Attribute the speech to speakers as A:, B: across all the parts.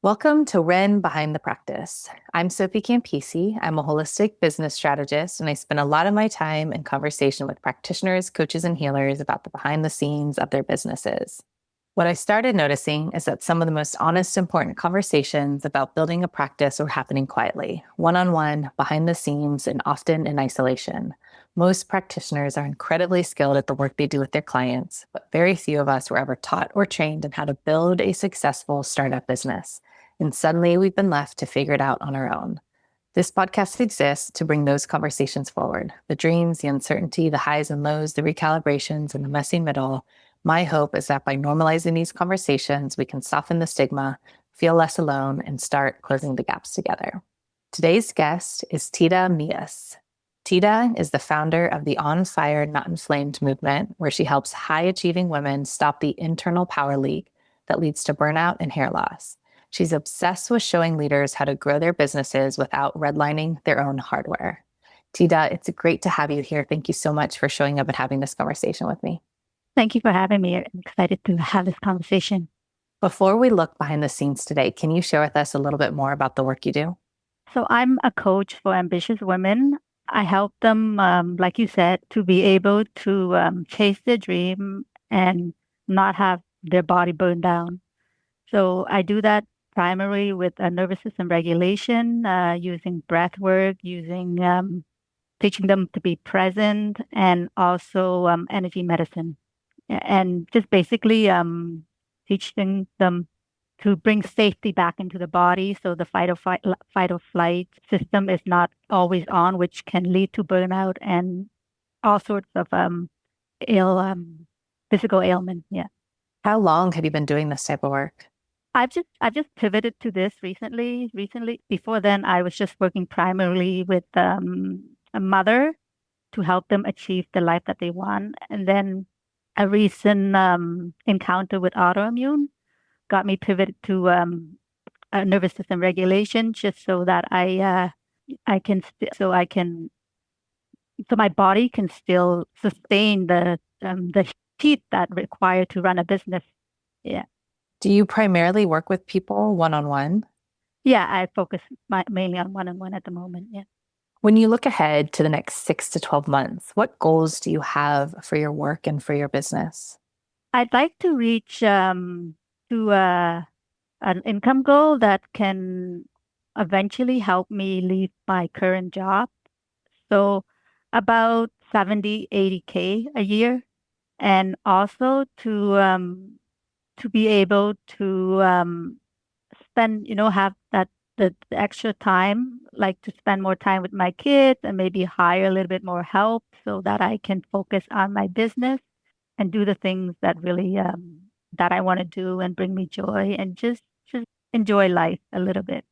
A: Welcome to Ren Behind the Practice. I'm Sophie Campisi. I'm a holistic business strategist, and I spend a lot of my time in conversation with practitioners, coaches, and healers about the behind the scenes of their businesses. What I started noticing is that some of the most honest, important conversations about building a practice are happening quietly, one-on-one, behind the scenes, and often in isolation. Most practitioners are incredibly skilled at the work they do with their clients, but very few of us were ever taught or trained in how to build a successful startup business. And suddenly we've been left to figure it out on our own. This podcast exists to bring those conversations forward. The dreams, the uncertainty, the highs and lows, the recalibrations, and the messy middle. My hope is that by normalizing these conversations, we can soften the stigma, feel less alone, and start closing the gaps together. Today's guest is Thy Da Meas. Thy Da is the founder of the On Fire, Not Inflamed movement, where she helps high-achieving women stop the internal power leak that leads to burnout and hair loss. She's obsessed with showing leaders how to grow their businesses without redlining their own hardware. Thy Da, it's great to have you here. Thank you so much for showing up and having this conversation with me.
B: Thank you for having me. I'm excited to have this conversation.
A: Before we look behind the scenes today, can you share with us a little bit more about the work you do?
B: So, I'm a coach for ambitious women. I help them, like you said, to be able to chase their dream and not have their body burned down. So, I do that primarily with a nervous system regulation, using breath work, using teaching them to be present, and also energy medicine. And just basically teaching them to bring safety back into the body so the fight or flight system is not always on, which can lead to burnout and all sorts of ill physical ailment. Yeah.
A: How long have you been doing this type of work?
B: I've just pivoted to this recently. Recently, before then, I was just working primarily with a mother to help them achieve the life that they want. And then a recent encounter with autoimmune got me pivoted to nervous system regulation, just so that I can so my body can still sustain the heat that required to run a business. Yeah,
A: Do you primarily work with people one-on-one?
B: yeah. I focus mainly on one-on-one at the moment. Yeah.
A: When you look ahead to the next 6 to 12 months, what goals do you have for your work and for your business?
B: I'd like to reach to an income goal that can eventually help me leave my current job. So about 70, 80K a year. And also to be able to spend, have the extra time, like to spend more time with my kids and maybe hire a little bit more help so that I can focus on my business and do the things that really that I want to do and bring me joy and just enjoy life a little bit.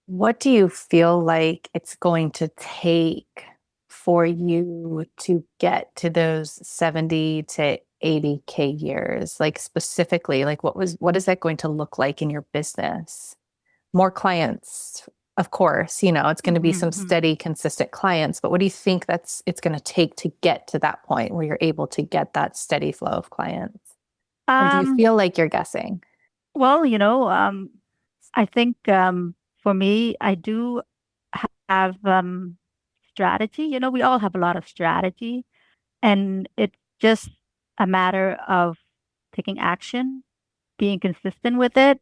A: What do you feel like it's going to take for you to get to those 70 to 80K years? Like specifically, like what is that going to look like in your business? More clients, of course, it's going to be some
B: Hmm.
A: steady, consistent clients, but what do you think it's going to take to get to that point where you're able to get that steady flow of clients? Or do you
B: Um,
A: feel like you're guessing?
B: well, I think for me, I do have strategy. We all have a lot of strategy, and it's just a matter of taking action, being consistent with it,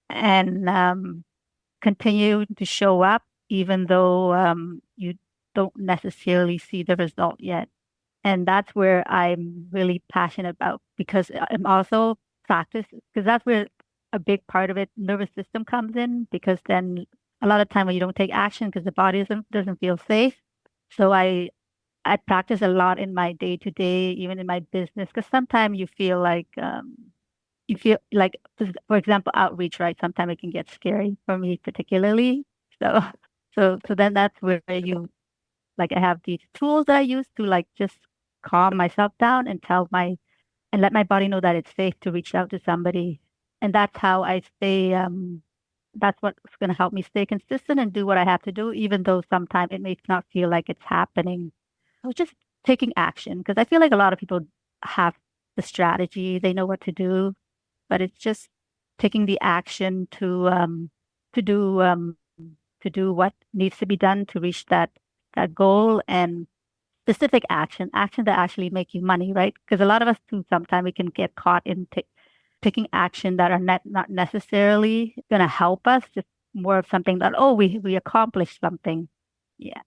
B: and continue to show up, even though you don't necessarily see the result yet. And that's where I'm really passionate about because I'm also practice because that's where a big part of it, nervous system comes in because then a lot of time when you don't take action because the body doesn't feel safe. So I practice a lot in my day to day, even in my business, because sometimes you feel like, for example, outreach, right? Sometimes it can get scary for me particularly. So so then that's where you like I have these tools that I use to like just calm myself down and let my body know that it's safe to reach out to somebody. And that's how I stay that's what's gonna help me stay consistent and do what I have to do, even though sometimes it may not feel like it's happening. So just taking action because I feel like a lot of people have the strategy, they know what to do, but it's just taking the action to to do um, to do what needs to be done to reach that goal and specific action that actually make you money, right? Because a lot of us too, sometimes we can get caught in taking action that are not necessarily going to help us, just more of something that, oh, we accomplished something. Yeah.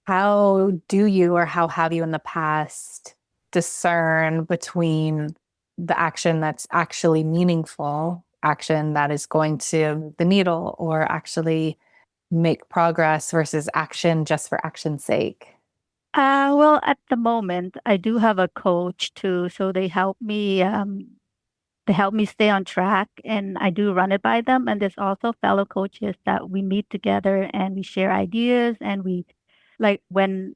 A: How do you, or how have you in the past, discern between the action that's actually meaningful, action that is going to move the needle or actually make progress versus action just for action's sake?
B: Well, at the moment, I do have a coach too, so they help me stay on track, and I do run it by them. And there's also fellow coaches that we meet together and we share ideas, and we like when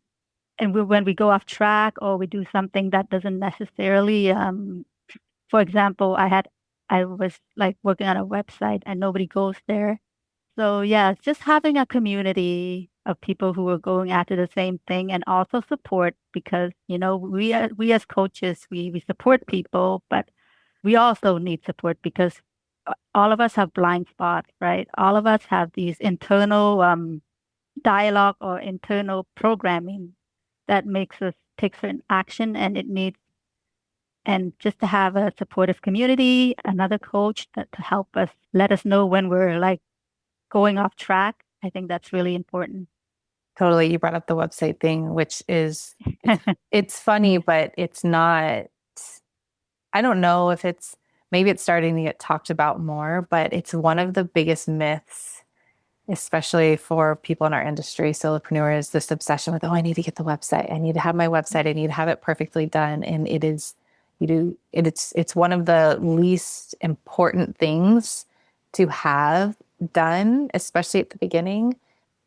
B: we go off track or we do something that doesn't necessarily, for example, I was like working on a website and nobody goes there. So yeah, it's just having a community of people who are going after the same thing and also support because, we as coaches, we support people, but we also need support because all of us have blind spots, right? All of us have these internal dialogue or internal programming that makes us take certain action and just to have a supportive community, another coach to help us let us know when we're like going off track. I think that's really important.
A: Totally. You brought up the website thing, which is it's funny, but it's not, I don't know if it's, maybe it's starting to get talked about more, but it's one of the biggest myths, especially for people in our industry, solopreneurs, this obsession with, oh, I need to get the website. I need to have my website. I need to have it perfectly done. And it is, it's one of the least important things to have done, especially at the beginning,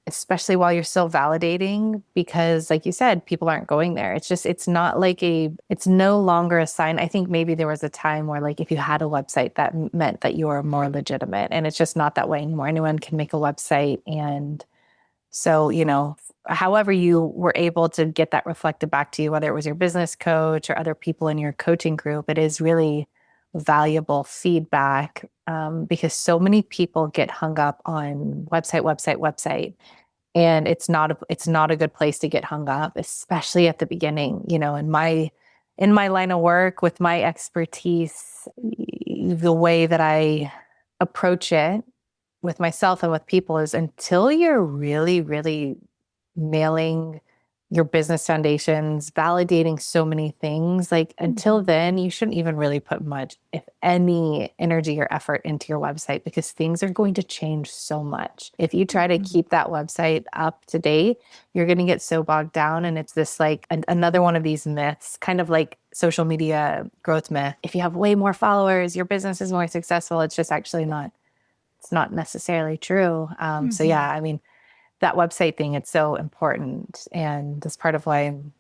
A: especially while you're still validating, because like you said, people aren't going there. It's just, it's not like it's no longer a sign. I think maybe there was a time where like if you had a website that meant that you were more legitimate, and it's just not that way anymore. Anyone can make a website. And so, however you were able to get that reflected back to you, whether it was your business coach or other people in your coaching group, it is really valuable feedback, because so many people get hung up on website. And it's not a good place to get hung up, especially at the beginning. In my line of work with my expertise, the way that I approach it with myself and with people is until you're really, really nailing your business foundations, validating so many things, like until
B: Mhm.
A: then, you shouldn't even really put much, if any, energy or effort into your website because things are going to change so much. If you try to
B: Mhm.
A: keep that website up to date, you're going to get so bogged down. And it's this like another one of these myths, kind of like social media growth myth. If you have way more followers, your business is more successful. It's just actually not. It's not necessarily true. So
B: Mhm.
A: yeah, I mean, that website thing, it's so important. And that's part of why I'm,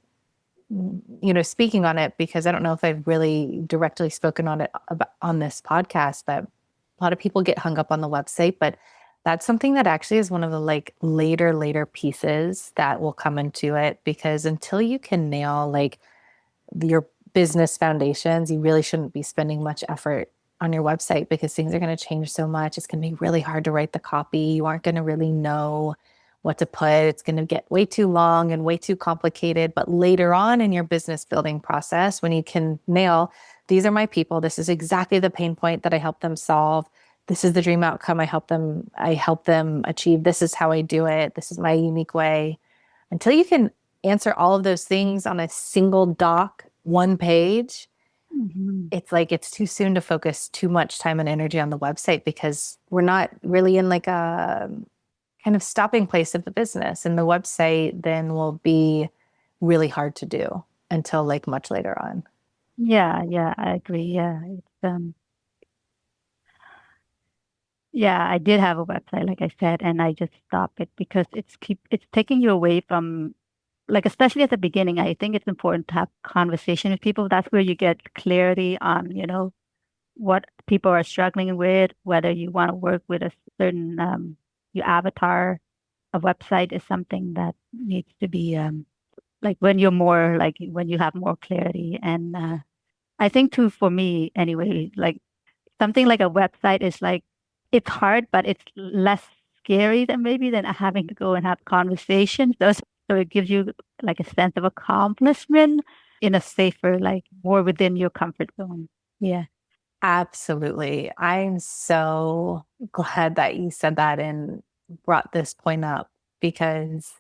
A: speaking on it, because I don't know if I've really directly spoken on it on this podcast, but a lot of people get hung up on the website, but that's something that actually is one of the like later pieces that will come into it, because until you can nail like your business foundations, you really shouldn't be spending much effort on your website because things are going to change so much. It's going to be really hard to write the copy. You aren't going to really know what to put. It's going to get way too long and way too complicated. But later on in your business building process, when you can nail, these are my people, this is exactly the pain point that I help them solve. This is the dream outcome I help them achieve. This is how I do it. This is my unique way. Until you can answer all of those things on a single doc, one page,
B: Mhm.
A: it's like it's too soon to focus too much time and energy on the website because we're not really in like a kind of stopping place of the business. And the website then will be really hard to do until like much later on.
B: Yeah, yeah, I agree. Yeah, I did have a website, like I said, and I just stopped it because it's taking you away from like especially at the beginning, I think it's important to have conversation with people. That's where you get clarity on, what people are struggling with, whether you want to work with a certain your avatar. A website is something that needs to be like when you have more clarity. And I think too for me anyway, like something like a website is like it's hard, but it's less. scary than maybe than having to go and have conversations. So it gives you like a sense of accomplishment in a safer, like more within your comfort zone. Yeah.
A: Absolutely. I'm so glad that you said that and brought this point up because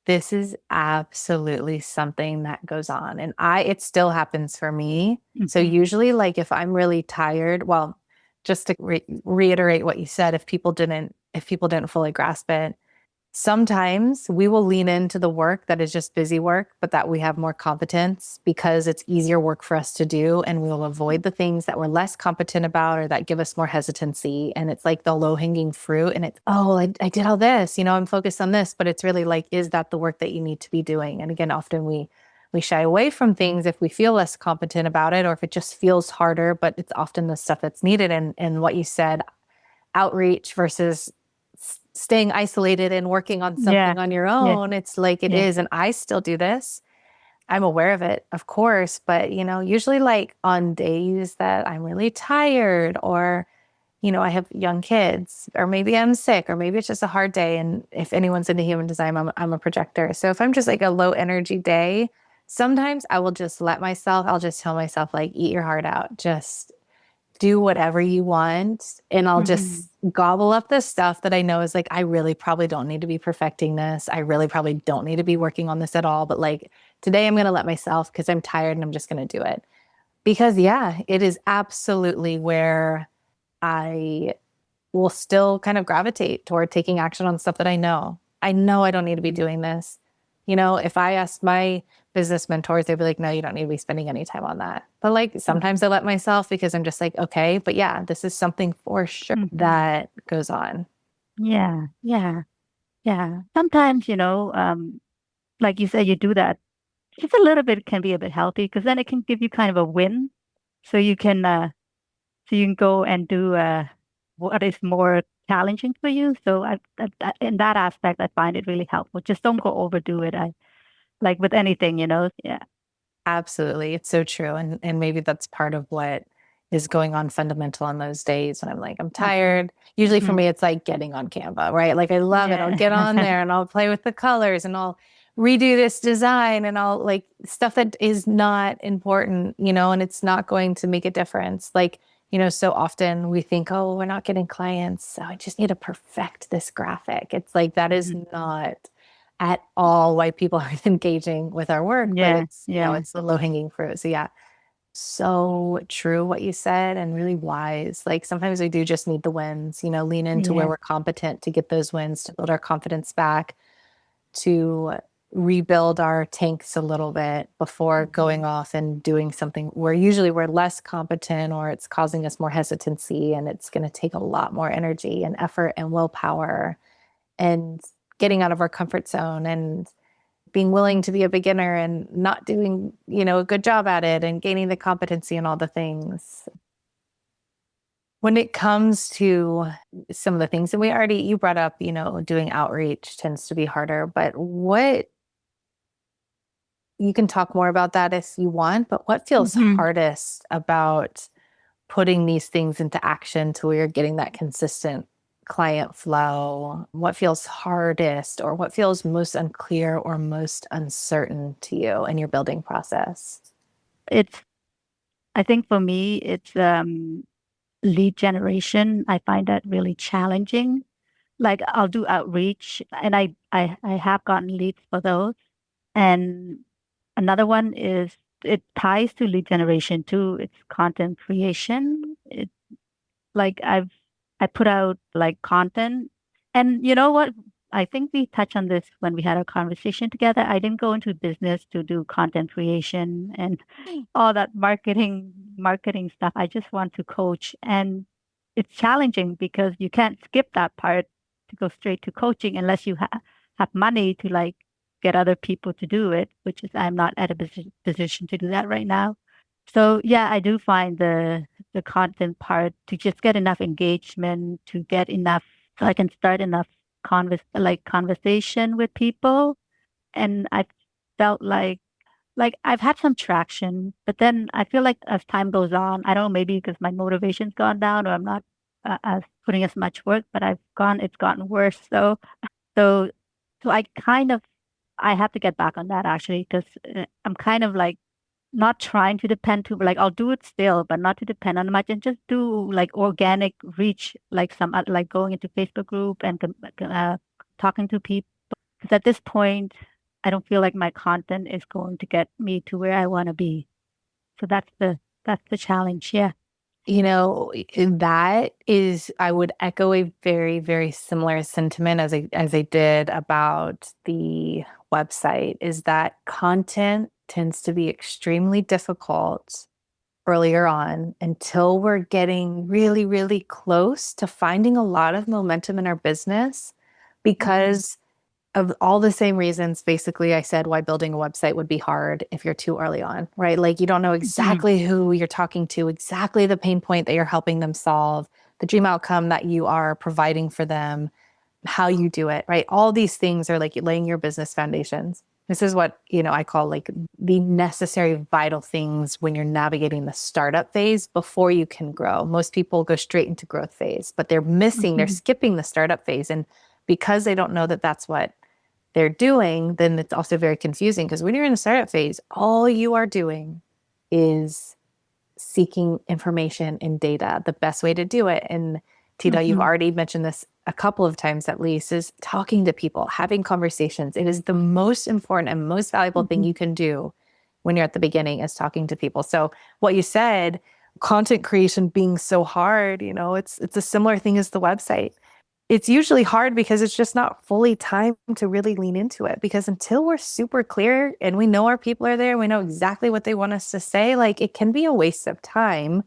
A: this is absolutely something that goes on. And it still happens for me. So
B: Hmm.
A: usually, like if I'm really tired, well, just to reiterate what you said, if people didn't fully grasp it, sometimes we will lean into the work that is just busy work, but that we have more competence because it's easier work for us to do. And we'll avoid the things that we're less competent about or that give us more hesitancy. And it's like the low hanging fruit. And it's, oh, I did all this, I'm focused on this. But it's really like, is that the work that you need to be doing? And again, often we shy away from things if we feel less competent about it or if it just feels harder, but it's often the stuff that's needed. And what you said, outreach versus staying isolated and working on
B: Yeah.
A: something on your
B: Yeah.
A: own. It's like it
B: Yeah.
A: is. And I still do this. I'm aware of it, of course, but usually like on days that I'm really tired or I have young kids, or maybe I'm sick, or maybe it's just a hard day. And if anyone's into human design, I'm a projector. So if I'm just like a low energy day, sometimes I will just I'll just tell myself, like, eat your heart out. Just do whatever you want. And I'll
B: Hmm.
A: just gobble up this stuff that I know is like, I really probably don't need to be perfecting this. I really probably don't need to be working on this at all. But like today, I'm going to let myself because I'm tired and I'm just going to do it. Because, yeah, it is absolutely where I will still kind of gravitate toward taking action on stuff that I know. I know I don't need to be doing this. If I asked my business mentors, they'd be like, no, you don't need to be spending any time on that. But like sometimes I let myself because I'm just like, okay, but yeah, this is something for sure
B: Hmm.
A: that goes on.
B: Yeah. Yeah. Yeah. Sometimes, like you said, you do that just a little bit can be a bit healthy because then it can give you kind of a win. So you can go and do what is more challenging for you. So in that aspect, I find it really helpful. Just don't go overdo it. I like with anything, Yeah.
A: Absolutely. It's so true. And maybe that's part of what is going on fundamental on those days when I'm like, I'm
B: Hmm.
A: tired. Usually for
B: Hmm.
A: me, it's like getting on Canva, right? Like I love it. I'll get on
B: Yeah.
A: there and I'll play with the colors and I'll redo this design and I'll like stuff that is not important, and it's not going to make a difference. Like, so often we think, oh, we're not getting clients. So I just need to perfect this graphic. It's like that is
B: Mhm.
A: not at all why people are engaging with our work, but
B: Yeah.
A: it's,
B: Yeah.
A: it's the low hanging fruit. So yeah, so true what you said and really wise. Like sometimes we do just need the wins, lean into where
B: Yeah.
A: we're competent to get those wins, to build our confidence back, to rebuild our tanks a little bit before going
B: Mhm.
A: off and doing something where usually we're less competent or it's causing us more hesitancy and it's going to take a lot more energy and effort and willpower and getting out of our comfort zone and being willing to be a beginner and not doing, a good job at it and gaining the competency and all the things. When it comes to some of the things, and you brought up, doing outreach tends to be harder, but you can talk more about that if you want, but what feels
B: Mhm.
A: hardest about putting these things into action to where you're getting that consistent client flow? What feels hardest or what feels most unclear or most uncertain to you in your building process?
B: It's, I think for me, it's lead generation. I find that really challenging. Like I'll do outreach and I have gotten leads for those. And another one is it ties to lead generation too. It's content creation. Like I put out like content. And you know what? I think we touched on this when we had a conversation together. I didn't go into business to do content creation and all that marketing stuff. I just want to coach. And it's challenging because you can't skip that part to go straight to coaching unless you have money to like get other people to do it, which is I'm not at a position to do that right now. So yeah, I do find the content part to just get enough engagement, to get enough, so I can start enough conversation with people. And I felt like I've had some traction, but then I feel like as time goes on, I don't know, maybe because my motivation's gone down or I'm not. as putting as much work, but it's gotten worse. So, so I have to get back on that actually, because I'm kind of like not trying to depend too, like I'll do it still, but not to depend on much and just do like organic reach, like like going into Facebook group and talking to people. Because at this point, I don't feel like my content is going to get me to where I want to be. So that's the challenge. Yeah.
A: That is, I would echo a very, very similar sentiment as I did about the website, is that content tends to be extremely difficult earlier on until we're getting really, really close to finding a lot of momentum in our business
B: Hmm.
A: because of all the same reasons, basically, I said why building a website would be hard if you're too early on, right? Like you don't know
B: Hmm.
A: exactly who you're talking to, exactly the pain point that you're helping them solve, the dream outcome that you are providing for them, how you do it, right? All these things are like laying your business foundations. This is what, I call like the necessary vital things when you're navigating the startup phase before you can grow. Most people go straight into growth phase, but they're
B: Hmm.
A: skipping the startup phase. And because they don't know that that's what they're doing, then it's also very confusing because when you're in the startup phase, all you are doing is seeking information and data. The best way to do it, and Tita, you've
B: Hmm.
A: already mentioned this a couple of times at least, is talking to people, having conversations. It is the most important and most valuable thing
B: Hmm.
A: you can do when you're at the beginning is talking to people. So what you said, content creation being so hard, it's a similar thing as the website. It's usually hard because it's just not fully time to really lean into it. Because until we're super clear and we know our people are there, we know exactly what they want us to say, like it can be a waste of time.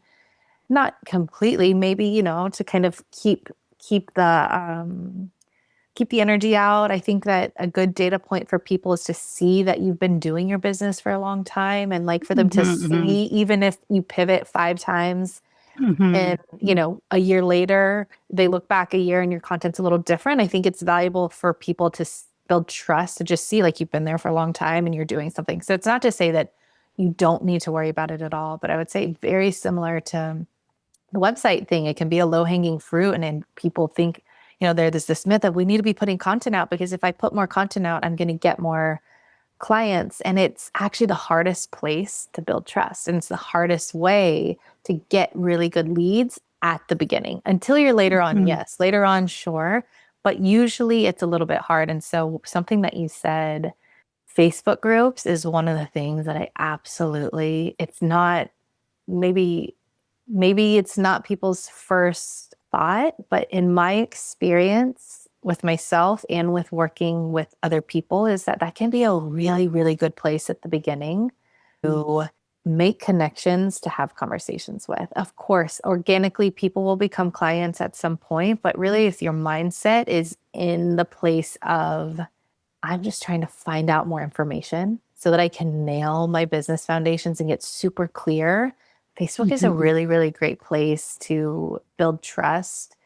A: Not completely, maybe, to kind of keep the energy out. I think that a good data point for people is to see that you've been doing your business for a long time and like for them to
B: Hmm.
A: see, even if you pivot 5 times
B: Hmm.
A: and, a year later, they look back a year and your content's a little different. I think it's valuable for people to build trust to just see like you've been there for a long time and you're doing something. So it's not to say that you don't need to worry about it at all, but I would say very similar to the website thing. It can be a low hanging fruit. And then people think, there's this myth of we need to be putting content out because if I put more content out, I'm going to get more clients. And it's actually the hardest place to build trust. And it's the hardest way to get really good leads at the beginning until you're later on.
B: Hmm.
A: Yes, later on, sure. But usually it's a little bit hard. And so something that you said, Facebook groups is one of the things that I absolutely, it's not maybe it's not people's first thought, but in my experience with myself and with working with other people is that that can be a really, really good place at the beginning to make connections, to have conversations with. Of course, organically, people will become clients at some point, but really, if your mindset is in the place of I'm just trying to find out more information so that I can nail my business foundations and get super clear. Facebook is a
B: Hmm.
A: really, really great place to build trust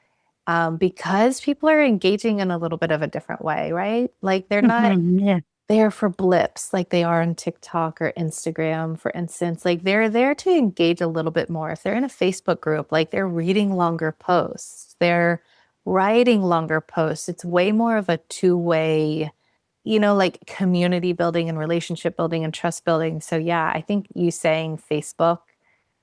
A: because people are engaging in a little bit of a different way, right? Like they're not
B: Hmm. Yeah.
A: there for blips like they are on TikTok or Instagram, for instance. Like they're there to engage a little bit more. If they're in a Facebook group, like they're reading longer posts, they're writing longer posts. It's way more of a two-way like community building and relationship building and trust building. So yeah, I think you saying Facebook,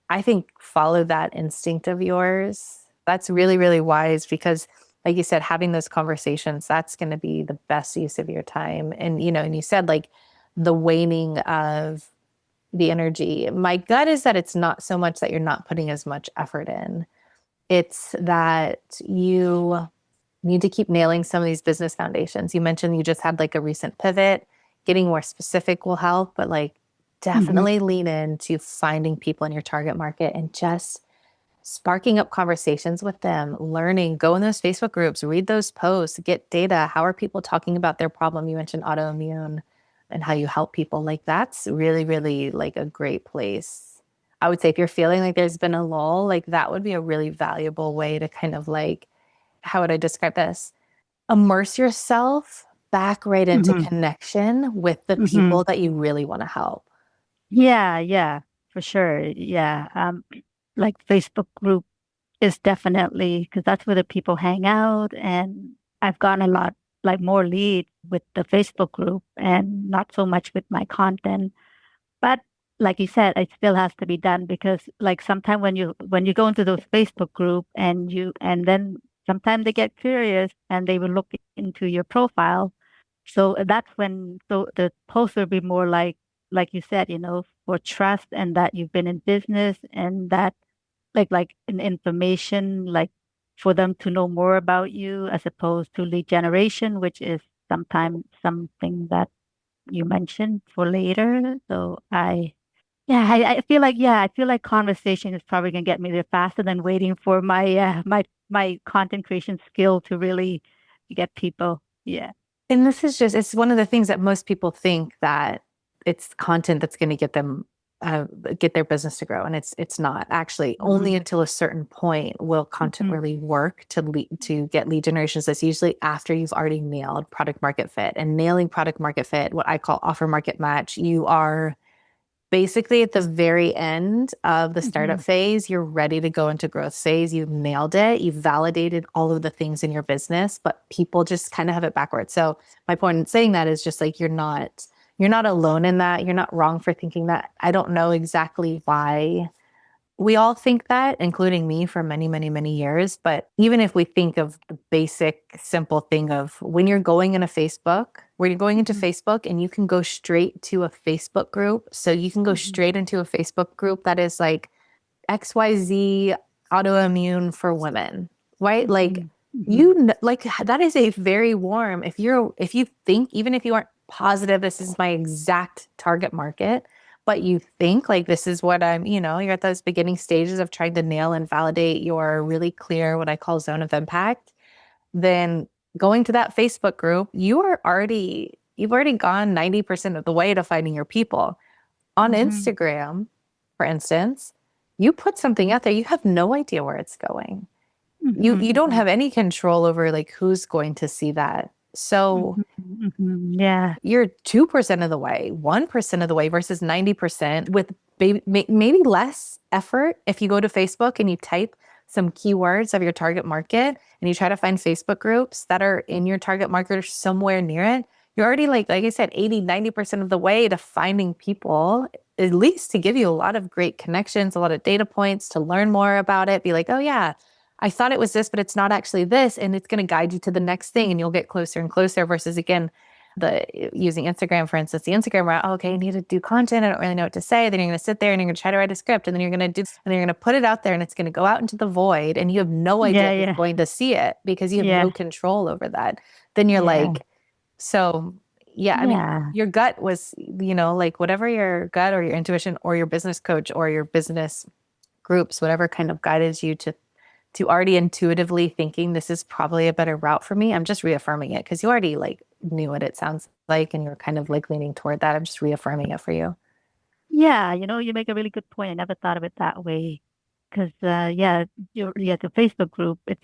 A: I think follow that instinct of yours. That's really, really wise because like you said, having those conversations, that's going to be the best use of your time. And and you said like the waning of the energy. My gut is that it's not so much that you're not putting as much effort in. It's that you need to keep nailing some of these business foundations. You mentioned you just had like a recent pivot. Getting more specific will help, but like
B: Hmm.
A: definitely lean into finding people in your target market and just sparking up conversations with them, learning, go in those Facebook groups, read those posts, get data. How are people talking about their problem? You mentioned autoimmune and how you help people. Like that's really, really like a great place. I would say if you're feeling like there's been a lull, like that would be a really valuable way to kind of like how would I describe this? Immerse yourself back right into
B: Hmm.
A: connection with the
B: Hmm.
A: people that you really want to help.
B: Yeah, yeah, for sure. Yeah. Like Facebook group. is definitely because that's where the people hang out. And I've gotten a lot like more leads with the Facebook group and not so much with my content. But like you said, it still has to be done because like sometimes when you go into those Facebook group and then sometimes they get curious and they will look into your profile. So that's when the post will be more like you said, for trust and that you've been in business and that like an information like for them to know more about you as opposed to lead generation, which is sometimes something that you mentioned for later. So I feel like I feel like conversation is probably gonna get me there faster than waiting for my content creation skill to really get people. Yeah.
A: And this is just, it's one of the things that most people think that it's content that's going to get them, uh, get their business to grow. And it's not actually.
B: Mm-hmm.
A: Only until a certain point will content
B: Mm-hmm.
A: really work to get lead generations. That's usually after you've already nailed product market fit, and nailing product market fit, what I call offer market match. You are basically at the very end of the
B: Mm-hmm.
A: startup phase. You're ready to go into growth phase. You've nailed it. You've validated all of the things in your business, but people just kind of have it backwards. So my point in saying that is just like you're not alone in that. You're not wrong for thinking that. I don't know exactly why we all think that, including me for many, many, many years. But even if we think of the basic, simple thing of when you're going into
B: Mm-hmm.
A: Facebook and you can go straight to a Facebook group. So you can go
B: Mm-hmm.
A: straight into a Facebook group that is like XYZ autoimmune for women, right? Like
B: Mm-hmm. Mm-hmm.
A: like that is a very warm, if you think, even if you aren't positive this is my exact target market, but you think like this is what you're at those beginning stages of trying to nail and validate your really clear, what I call zone of impact, then going to that Facebook group, you've already gone 90% of the way to finding your people. On
B: Mm-hmm.
A: Instagram, for instance, you put something out there, you have no idea where it's going. You don't
B: Mm-hmm.
A: have any control over like who's going to see that. So
B: Mm-hmm. Mm-hmm. Yeah.
A: you're 2% of the way, 1% of the way versus 90% with maybe less effort. If you go to Facebook and you type some keywords of your target market and you try to find Facebook groups that are in your target market or somewhere near it, you're already like I said, 80-90% of the way to finding people, at least to give you a lot of great connections, a lot of data points to learn more about it. Be like, oh yeah, I thought it was this, but it's not actually this. And it's going to guide you to the next thing and you'll get closer and closer versus again, the using Instagram, for instance, the Instagram route, oh, okay, I need to do content. I don't really know what to say. Then you're going to sit there and you're going to try to write a script and then you're going to do, and then you're going to put it out there and it's going to go out into the void and you have no idea
B: Yeah.
A: who's
B: Yeah.
A: going to see it because you have
B: Yeah.
A: no control over that. Then you're
B: Yeah.
A: like, so yeah, I mean,
B: Yeah.
A: your gut was, like whatever your gut or your intuition or your business coach or your business groups, whatever kind of guided you to already intuitively thinking this is probably a better route for me. I'm just reaffirming it because you already like knew what it sounds like and you're kind of like leaning toward that. I'm just reaffirming it for you.
B: Yeah, you make a really good point. I never thought of it that way. Because yeah, the Facebook group, it's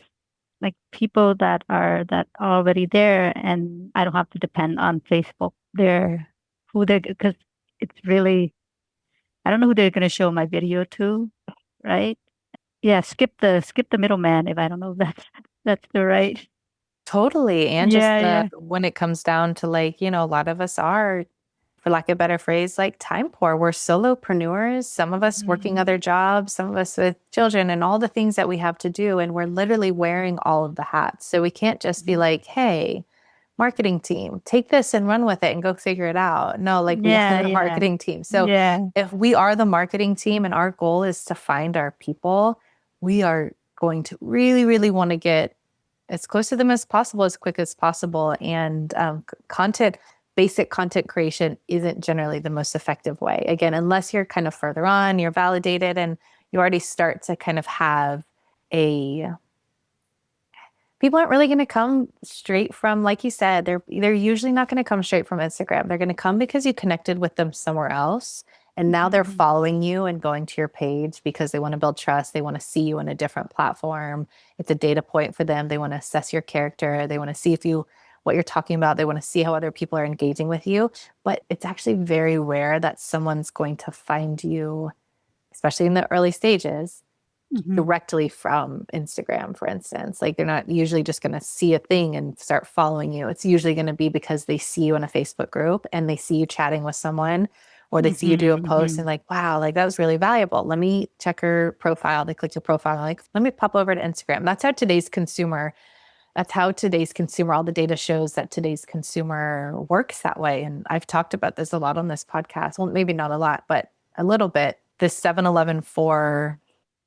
B: like people that are already there and I don't have to depend on Facebook. Because it's really I don't know who they're gonna show my video to, right? Yeah, skip the middleman if I don't know if that's the right.
A: Totally. And just
B: Yeah, yeah.
A: when it comes down to like, a lot of us are, for lack of a better phrase, like time poor. We're solopreneurs, some of us working
B: Mhm.
A: other jobs, some of us with children and all the things that we have to do. And we're literally wearing all of the hats. So we can't just be
B: Mhm.
A: like, hey, marketing team, take this and run with it and go figure it out. No, like we are
B: Yeah,
A: the
B: yeah.
A: marketing team. So
B: Yeah.
A: if we are the marketing team and our goal is to find our people, we are going to really, really want to get as close to them as possible, as quick as possible. And basic content creation isn't generally the most effective way. Again, unless you're kind of further on, you're validated, and you already start to kind of have a people aren't really going to come straight from, like you said, they're usually not going to come straight from Instagram. They're going to come because you connected with them somewhere else. And now they're
B: Mhm.
A: following you and going to your page because they want to build trust. They want to see you in a different platform. It's a data point for them. They want to assess your character. They want to see what you're talking about. They want to see how other people are engaging with you. But it's actually very rare that someone's going to find you, especially in the early stages,
B: Hmm.
A: directly from Instagram, for instance. Like they're not usually just going to see a thing and start following you. It's usually going to be because they see you in a Facebook group and they see you chatting with someone, or they see you do a post
B: Hmm.
A: and like, wow, like that was really valuable. Let me check her profile. They click your profile, like, let me pop over to Instagram. That's how today's consumer, all the data shows that today's consumer works that way. And I've talked about this a lot on this podcast. Well, maybe not a lot, but a little bit. This 7-Eleven 4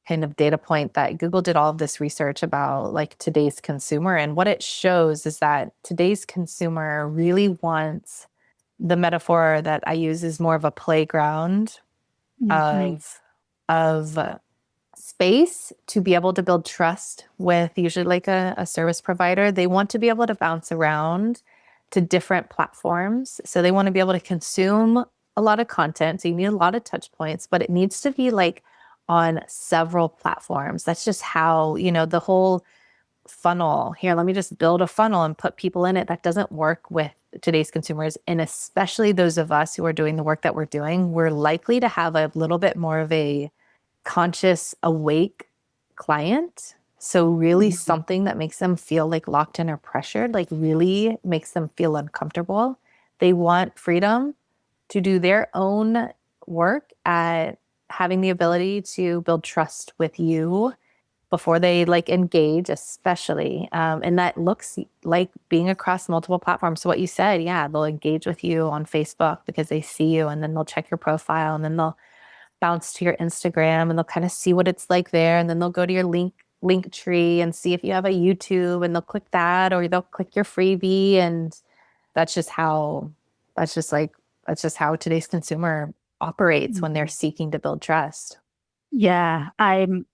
A: kind of data point that Google did all of this research about like today's consumer. And what it shows is that today's consumer really wants, the metaphor that I use is more of a playground
B: Hmm.
A: of space to be able to build trust with usually like a service provider. They want to be able to bounce around to different platforms. So they want to be able to consume a lot of content. So you need a lot of touch points, but it needs to be like on several platforms. That's just how, the whole funnel here, let me just build a funnel and put people in it. That doesn't work with today's consumers. And especially those of us who are doing the work that we're doing, we're likely to have a little bit more of a conscious, awake client. So, really,
B: Hmm.
A: something that makes them feel like locked in or pressured, like really makes them feel uncomfortable. They want freedom to do their own work at having the ability to build trust with you before they like engage, especially. And that looks like being across multiple platforms. So, what you said, yeah, they'll engage with you on Facebook because they see you, and then they'll check your profile, and then they'll bounce to your Instagram and they'll kind of see what it's like there. And then they'll go to your link tree and see if you have a YouTube, and they'll click that, or they'll click your freebie. And that's just how that's just like that's just how today's consumer operates when they're
B: Hmm.
A: seeking to build trust.
B: Yeah, I'm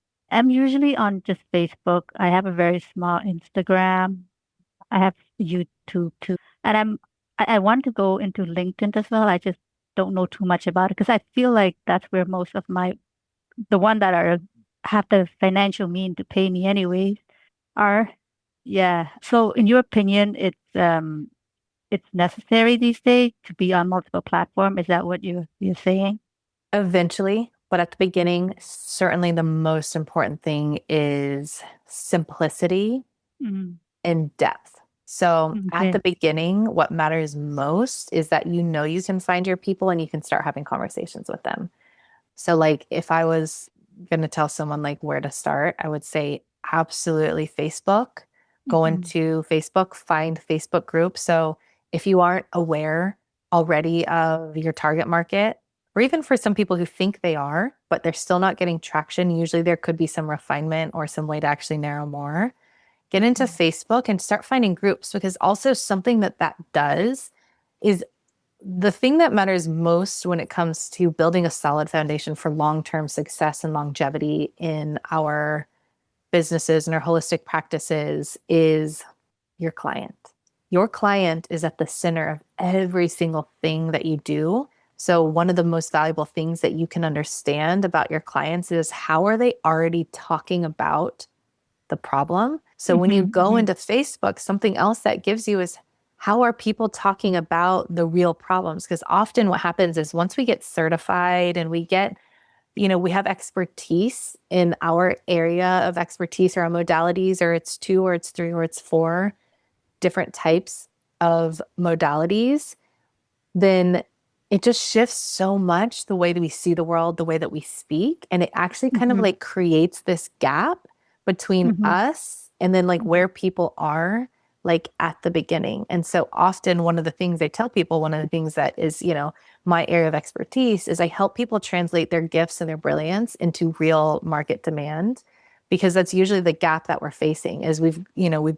B: usually on just Facebook. I have a very small Instagram. I have YouTube too. And I want to go into LinkedIn as well. I just don't know too much about it because I feel like that's where most of the one that are have the financial mean to pay me anyways are. Yeah. So in your opinion, it's necessary these days to be on multiple platforms. Is that what you're saying?
A: Eventually, but at the beginning, certainly the most important thing is simplicity
B: Mm,
A: and depth. So at the
B: okay.
A: beginning, what matters most is that you can find your people and you can start having conversations with them. So like if I was going to tell someone like where to start, I would say absolutely Facebook. Go
B: Hmm.
A: into Facebook, find Facebook groups. So if you aren't aware already of your target market, or even for some people who think they are, but they're still not getting traction, usually there could be some refinement or some way to actually narrow more. Get into Facebook and start finding groups, because also something that does is the thing that matters most when it comes to building a solid foundation for long-term success and longevity in our businesses and our holistic practices is your client. Your client is at the center of every single thing that you do. So one of the most valuable things that you can understand about your clients is how are they already talking about the problem. So when you
B: Hmm.
A: go
B: Hmm.
A: into Facebook, something else that gives you is how are people talking about the real problems? Because often what happens is once we get certified and we have expertise in our area of expertise or our modalities, or it's two or it's three or it's four different types of modalities, then it just shifts so much the way that we see the world, the way that we speak. And it actually kind of
B: Hmm.
A: like creates this gap between
B: Hmm.
A: us and then like where people are like at the beginning. And so often one of the things I tell people, one of the things that is, my area of expertise is I help people translate their gifts and their brilliance into real market demand, because that's usually the gap that we're facing is we've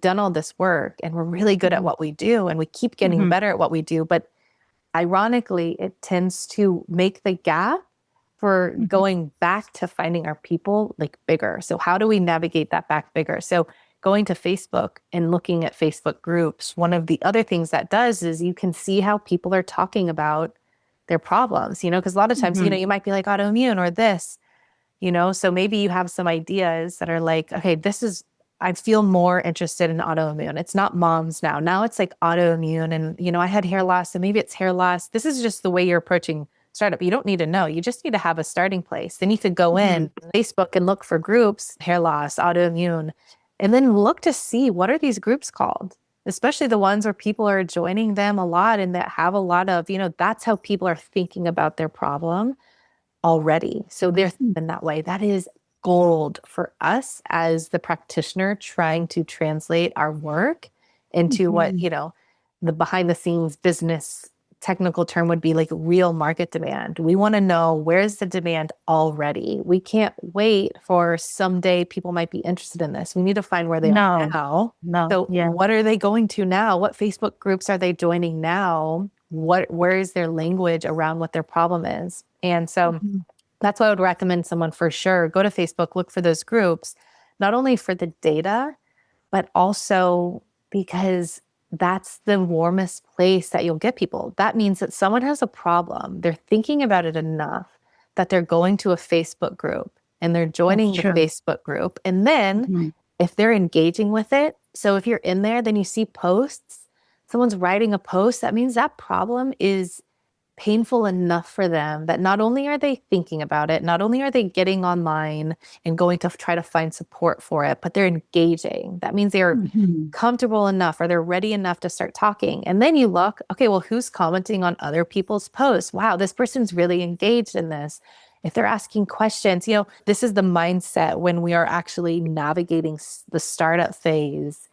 A: done all this work and we're really good at
B: Hmm.
A: what we do and we keep getting
B: Hmm.
A: better at what we do, but ironically, it tends to make the gap for
B: Hmm.
A: going back to finding our people like bigger. So, how do we navigate that back bigger? So, going to Facebook and looking at Facebook groups, one of the other things that does is you can see how people are talking about their problems, because a lot of times,
B: Hmm.
A: you might be like autoimmune or this, so maybe you have some ideas that are like, okay, I feel more interested in autoimmune. It's not moms now. Now it's like autoimmune. And, I had hair loss, and maybe it's hair loss. This is just the way you're approaching startup. You don't need to know. You just need to have a starting place. Then you could go
B: Hmm.
A: in Facebook and look for groups, hair loss, autoimmune, and then look to see what are these groups called, especially the ones where people are joining them a lot and that have a lot of, that's how people are thinking about their problem already. So they're thinking that way. That is gold for us as the practitioner trying to translate our work into what,
B: Hmm.
A: the behind the scenes business technical term would be like real market demand. We want to know where's the demand already. We can't wait for someday people might be interested in this. We need to find where they are
B: No,
A: now.
B: no,
A: So
B: yeah.
A: what are they going to now? What Facebook groups are they joining now? Where is their language around what their problem is? And so
B: Hmm.
A: that's why I would recommend someone for sure go to Facebook, look for those groups, not only for the data, but also because that's the warmest place that you'll get people. That means that someone has a problem. They're thinking about it enough that they're going to a Facebook group and they're
B: That's
A: joining the
B: true.
A: Facebook group. And then
B: Hmm.
A: if they're engaging with it, so if you're in there, then you see posts, someone's writing a post, that means that problem is painful enough for them that not only are they thinking about it, not only are they getting online and going to try to find support for it, but they're engaging. That means they're
B: Hmm.
A: comfortable enough or they're ready enough to start talking. And then you look, okay, well, who's commenting on other people's posts? Wow, this person's really engaged in this. If they're asking questions, this is the mindset when we are actually navigating the startup phase.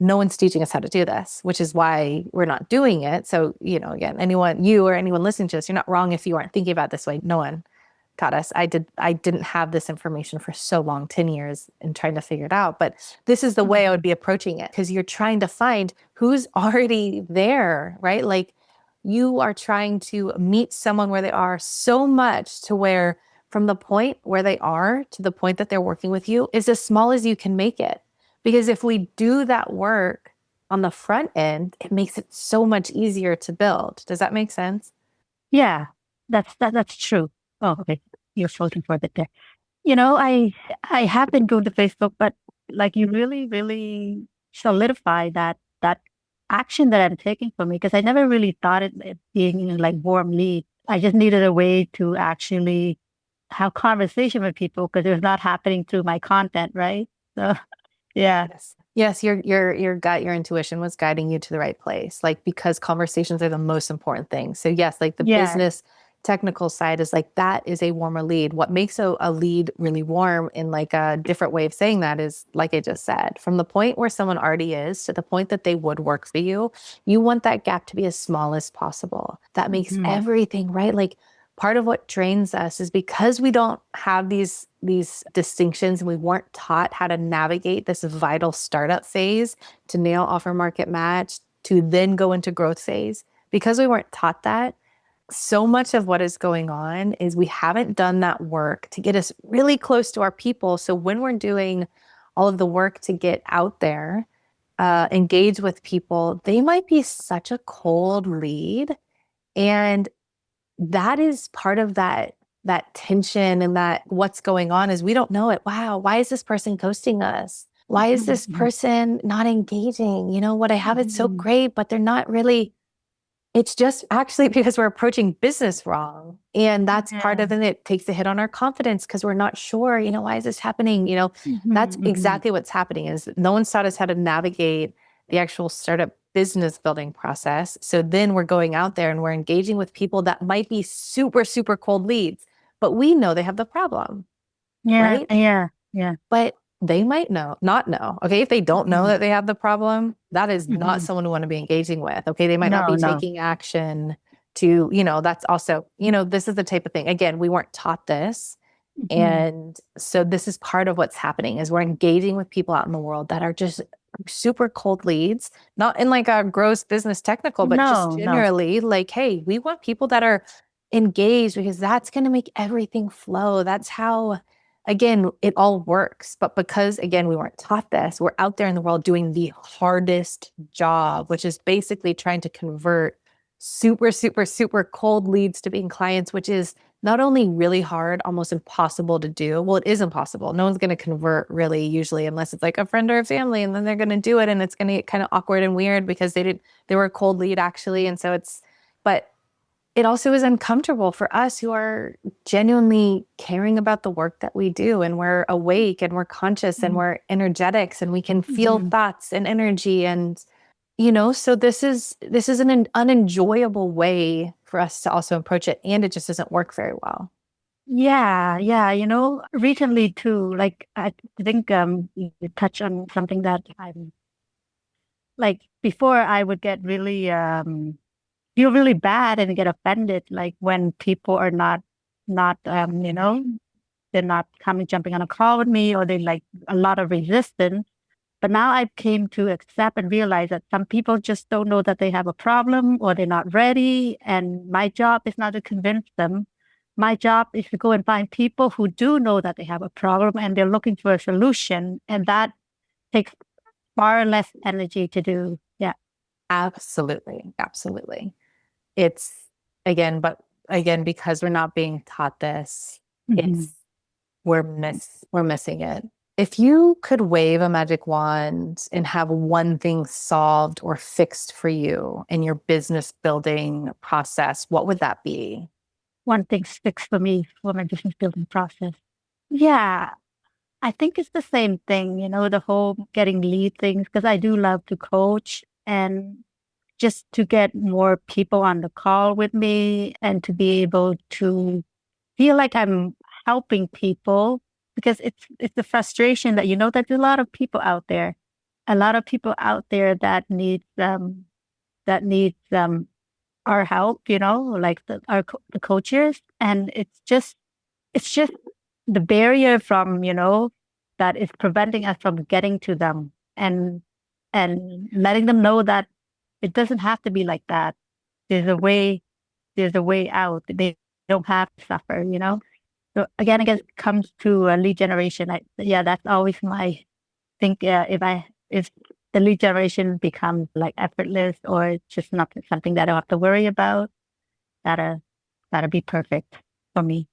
A: No one's teaching us how to do this, which is why we're not doing it. So, again, you or anyone listening to us, you're not wrong if you aren't thinking about it this way. No one taught us. I didn't have this information for so long, 10 years, and trying to figure it out. But this is the way I would be approaching it because you're trying to find who's already there, right? Like you are trying to meet someone where they are so much to where from the point where they are to the point that they're working with you is as small as you can make it. Because if we do that work on the front end, it makes it so much easier to build. Does that make sense?
B: Yeah, that's true. Oh, okay. You're floating for a bit there. I have been going to Facebook, but like you really, really solidify that action that I'm taking for me because I never really thought it being like warm lead. I just needed a way to actually have conversation with people because it was not happening through my content, right? So yeah,
A: Yes. Yes, your gut, your intuition was guiding you to the right place. Like because conversations are the most important thing. So yes, like the
B: yeah.
A: business technical side is like that is a warmer lead. What makes a lead really warm in like a different way of saying that is like I just said, from the point where someone already is to the point that they would work for you, you want that gap to be as small as possible. That makes
B: Hmm.
A: everything right. Like part of what drains us is because we don't have these distinctions and we weren't taught how to navigate this vital startup phase to nail offer market match to then go into growth phase. Because we weren't taught that, so much of what is going on is we haven't done that work to get us really close to our people. So when we're doing all of the work to get out there, engage with people, they might be such a cold lead. And that is part of that tension and that what's going on is we don't know it. Wow, why is this person ghosting us? Why is this
B: Hmm.
A: person not engaging? What I have it's so
B: Hmm.
A: great, but they're not really. It's just actually because we're approaching business wrong. And that's part
B: Yeah.
A: of it. It takes a hit on our confidence because we're not sure, why is this happening? That's
B: Hmm. Hmm.
A: exactly what's happening is no one's taught us how to navigate the actual startup business building process. So then we're going out there and we're engaging with people that might be super, super cold leads, but we know they have the problem,
B: Yeah,
A: right?
B: yeah, yeah.
A: But they might not know. Okay. If they don't know
B: Hmm.
A: that they have the problem, that is not
B: Hmm.
A: someone to want to be engaging with. Okay. They might not
B: No,
A: be
B: no.
A: taking action that's also, this is the type of thing. Again, we weren't taught this.
B: Hmm.
A: And so this is part of what's happening is we're engaging with people out in the world that are just super cold leads, not in like a gross business technical, but just
B: No, no.
A: generally like, hey, we want people that are engaged because that's going to make everything flow. That's how, again, it all works. But because, again, we weren't taught this, we're out there in the world doing the hardest job, which is basically trying to convert super, super, super cold leads to being clients, which is not only really hard, almost impossible to do. Well, it is impossible. No one's going to convert really usually unless it's like a friend or a family, and then they're going to do it and it's going to get kind of awkward and weird because they were a cold lead actually. And so but it also is uncomfortable for us who are genuinely caring about the work that we do, and we're awake and we're conscious and
B: Mhm.
A: we're energetics and we can feel
B: Mhm.
A: thoughts and energy. And so this is an unenjoyable way for us to also approach it, and it just doesn't work very well.
B: Yeah, yeah, recently too, like I think you touch on something that I'm like before I would get really feel really bad and get offended like when people are not they're not coming jumping on a call with me, or they like a lot of resistance. But now I came to accept and realize that some people just don't know that they have a problem, or they're not ready. And my job is not to convince them. My job is to go and find people who do know that they have a problem and they're looking for a solution. And that takes far less energy to do. Yeah.
A: Absolutely. Absolutely. It's but again, because we're not being taught this,
B: Hmm.
A: it's we're missing it. If you could wave a magic wand and have one thing solved or fixed for you in your business building process, what would that be?
B: One thing sticks for me for my business building process. Yeah. I think it's the same thing, the whole getting lead things, because I do love to coach, and just to get more people on the call with me and to be able to feel like I'm helping people, because it's the frustration that that there's a lot of people out there that needs our help, like the coaches, and it's just the barrier from, that is preventing us from getting to them, and letting them know that it doesn't have to be like that. There's a way, there's a way out. They don't have to suffer. So again, I guess it comes to lead generation. Yeah, that's always my think. If the lead generation becomes like effortless, or it's just not something that I don't have to worry about, that'll that'll be perfect for me.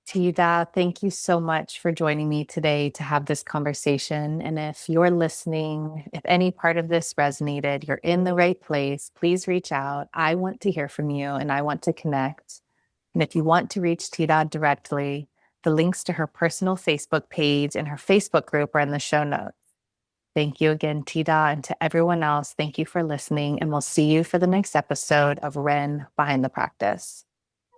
A: Tida, thank you so much for joining me today to have this conversation. And if you're listening, if any part of this resonated, you're in the right place, please reach out. I want to hear from you and I want to connect. And if you want to reach Tida directly, the links to her personal Facebook page and her Facebook group are in the show notes. Thank you again, Tida, and to everyone else. Thank you for listening, and we'll see you for the next episode of Ren Behind the Practice.